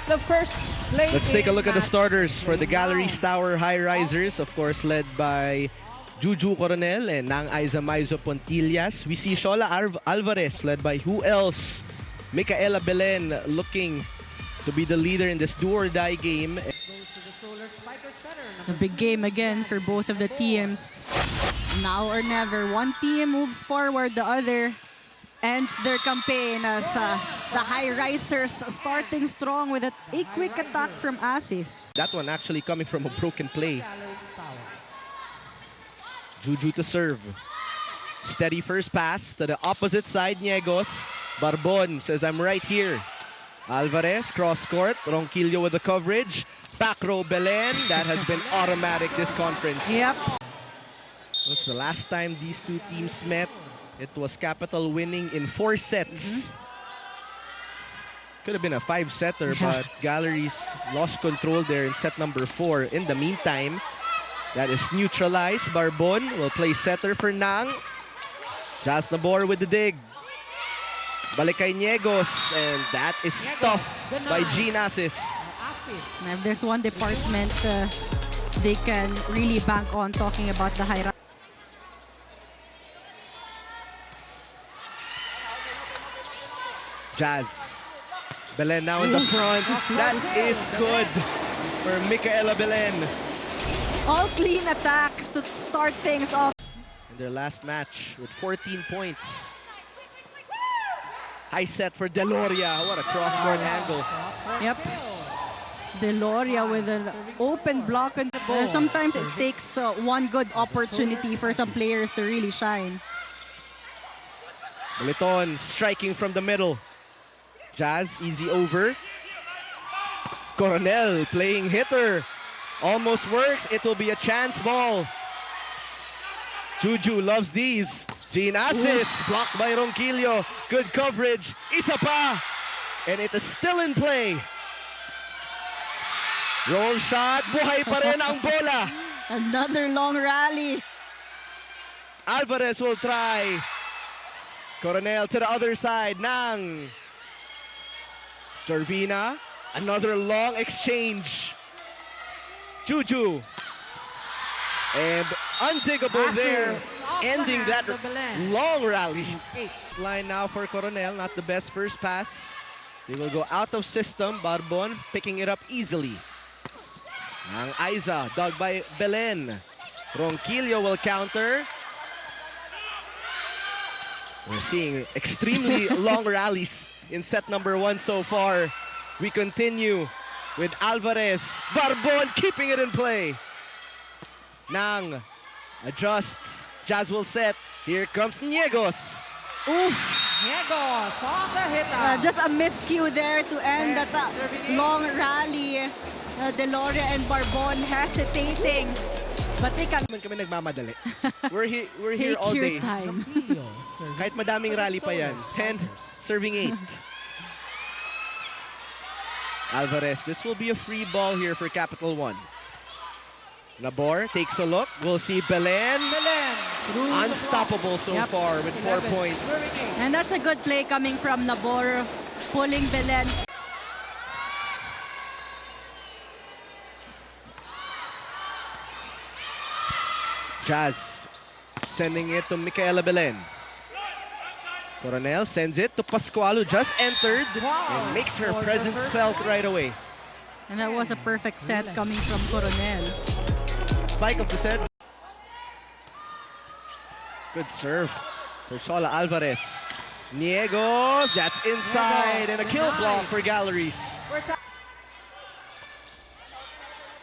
the first play. Let's take a look at the starters for the Galleries Tower High Risers, of course led by Juju Coronel and Nang Aiza Maizo Pontillas. We see Shola Alvarez led by who else? Micaela Belen looking to be the leader in this do-or-die game. A big game again for both of the teams. Now or never. One team moves forward, the other ends their campaign as the High Risers starting strong with a quick attack from Asis. That one actually coming from a broken play. Juju to serve. Steady first pass to the opposite side, Niegos. Barbon says, I'm right here. Alvarez, cross court. Ronquillo with the coverage. Back row Belen. That has been automatic this conference. Yep. It's the last time these two teams met. It was Capital winning in 4 sets. Could have been a 5-setter, but Galleries lost control there in set number 4. In the meantime, that is neutralized. Barbon will play setter for Nang. Jazz Nabor with the dig. Balik kay Niegos, and that is stuffed by Jean Asis. And if there's one department they can really bank on talking about the High. Jazz. Belen now in the front. That is good for Micaela Belen. All clean attacks to start things off. In their last match with 14 points. High set for Deloria. What a cross-court angle. Yep. Deloria with an open block. And sometimes it takes one good opportunity for some players to really shine. Militon striking from the middle. Jazz, easy over. Coronel playing hitter. Almost works. It will be a chance ball. Juju loves these. Jean Asis blocked by Ronquillo. Good coverage. Isa pa. And it is still in play. Roll shot. Buhay pa rin ang bola. Another long rally. Alvarez will try. Coronel to the other side. Nang. Jervina. Another long exchange. Juju. And undiggable there. Ending that long rally. Line now for Coronel. Not the best first pass. They will go out of system. Barbon picking it up easily. Nang Aiza, dug by Belen. Ronquillo will counter. We're seeing extremely long rallies in set number 1 so far. We continue with Alvarez. Barbon keeping it in play. Nang adjusts. Jazz will set. Here comes Niegos. Oof. Niegos on the hit. Just a miscue there to end that long rally. Deloria and Barbon hesitating. But they can Kami nagmamadali. We're here take all your day. time. Kahit madaming rally pa yan. 10 serving 8. Alvarez, this will be a free ball here for Capital One. Nabor takes a look. We'll see Belen. Unstoppable so far with 4 points. And that's a good play coming from Nabor, pulling Belen. Jazz sending it to Micaela Belen. Coronel sends it to Pascual, who just entered and makes her presence felt right away. And that was a perfect set coming from Coronel. Spike of the set. Good serve for Shola Alvarez. Niegos, that's inside, and a kill block for Galleries.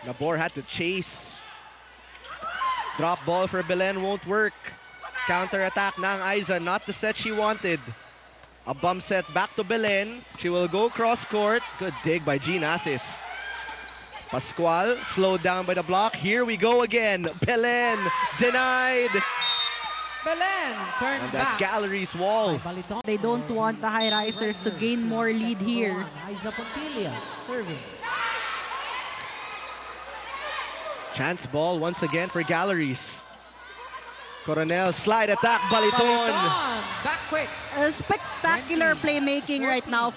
Nabor had to chase. Drop ball for Belen won't work. Counter attack Nang Aiza, not the set she wanted. A bump set back to Belen. She will go cross court. Good dig by Jean Asis. Pascual slowed down by the block. Here we go again. Belen denied. Belen turned And that back. Galleries wall. They don't want the High Risers to gain more lead here. Aiza Pontillas serving. Chance ball once again for Galleries. Coronel slide attack, Baliton. Back quick. A spectacular playmaking right now.